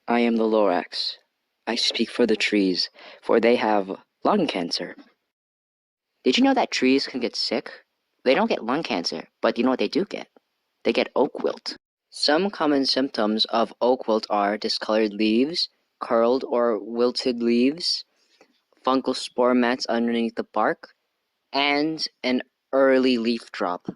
I am the Lorax. I speak for the trees, for they have lung cancer. Did you know that trees can get sick? They don't get lung cancer, but you know what they do get? They get oak wilt. Some common symptoms of oak wilt are discolored leaves, curled or wilted leaves, fungal spore mats underneath the bark, and an early leaf drop.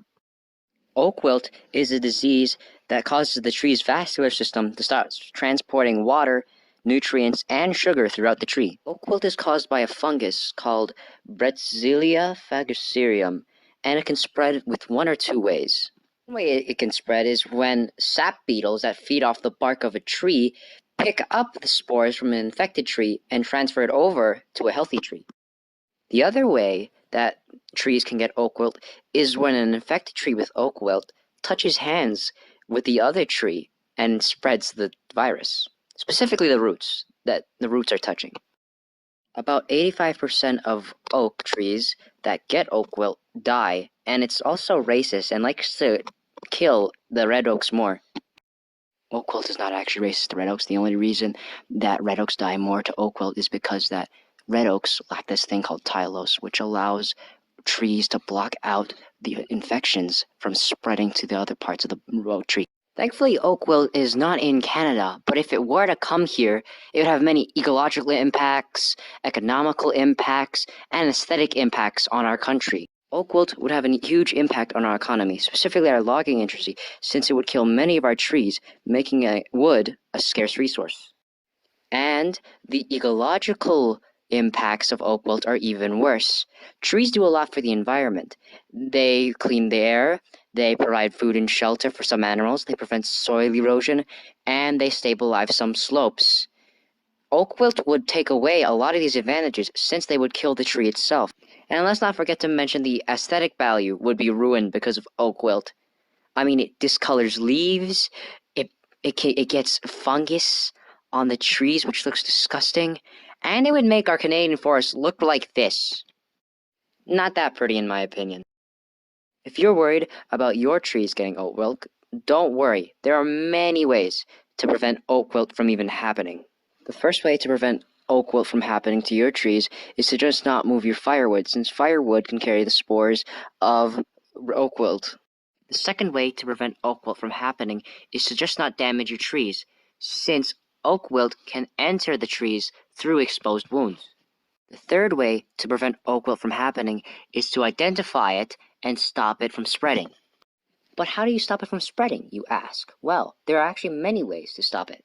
Oak wilt is a disease that causes the tree's vascular system to start transporting water, nutrients, and sugar throughout the tree. Oak wilt is caused by a fungus called Bretzelia fagacerium, and it can spread with one or two ways. One way it can spread is when sap beetles that feed off the bark of a tree pick up the spores from an infected tree and transfer it over to a healthy tree. The other way that trees can get oak wilt is when an infected tree with oak wilt touches hands with the other tree and spreads the virus, specifically the roots that the roots are touching. About 85% of oak trees that get oak wilt die, and it's also racist and likes to kill the red oaks more. Oak wilt is not actually racist to red oaks. The only reason that red oaks die more to oak wilt is because that red oaks lack this thing called tylose, which allows trees to block out the infections from spreading to the other parts of the oak tree. Thankfully, oak wilt is not in Canada, but if it were to come here, it would have many ecological impacts, economical impacts, and aesthetic impacts on our country. Oak wilt would have a huge impact on our economy, specifically our logging industry, since it would kill many of our trees, making wood a scarce resource. And the ecological impacts of oak wilt are even worse. Trees do a lot for the environment. They clean the air, they provide food and shelter for some animals, they prevent soil erosion, and they stabilize some slopes. Oak wilt would take away a lot of these advantages since they would kill the tree itself. And let's not forget to mention the aesthetic value would be ruined because of oak wilt. I mean, it discolors leaves, it gets fungus on the trees, which looks disgusting, and it would make our Canadian forests look like this. Not that pretty, in my opinion. If you're worried about your trees getting oak wilt, don't worry. There are many ways to prevent oak wilt from even happening. The first way to prevent oak wilt from happening to your trees is to just not move your firewood, since firewood can carry the spores of oak wilt. The second way to prevent oak wilt from happening is to just not damage your trees, since oak wilt can enter the trees through exposed wounds. The third way to prevent oak wilt from happening is to identify it and stop it from spreading. But how do you stop it from spreading, you ask? Well, there are actually many ways to stop it.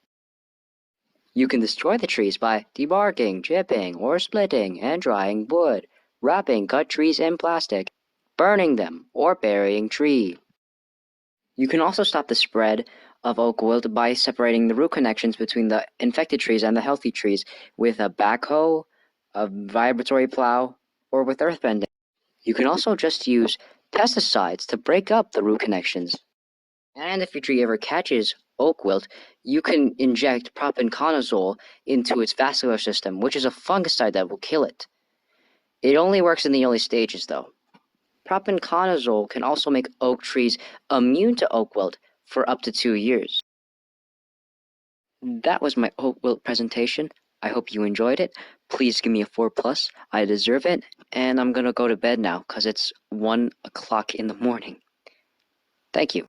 You can destroy the trees by debarking, chipping, or splitting and drying wood, wrapping cut trees in plastic, burning them, or burying tree. You can also stop the spread of oak wilt by separating the root connections between the infected trees and the healthy trees with a backhoe, a vibratory plow, or with earth bending. You can also just use pesticides to break up the root connections. And if your tree ever catches oak wilt, you can inject propanconazole into its vascular system, which is a fungicide that will kill it. It only works in the early stages, though. Propanconazole can also make oak trees immune to oak wilt for up to 2 years. That was my oak wilt presentation. I hope you enjoyed it. Please give me a 4+. I deserve it. And I'm gonna go to bed now because it's 1 o'clock in the morning. Thank you.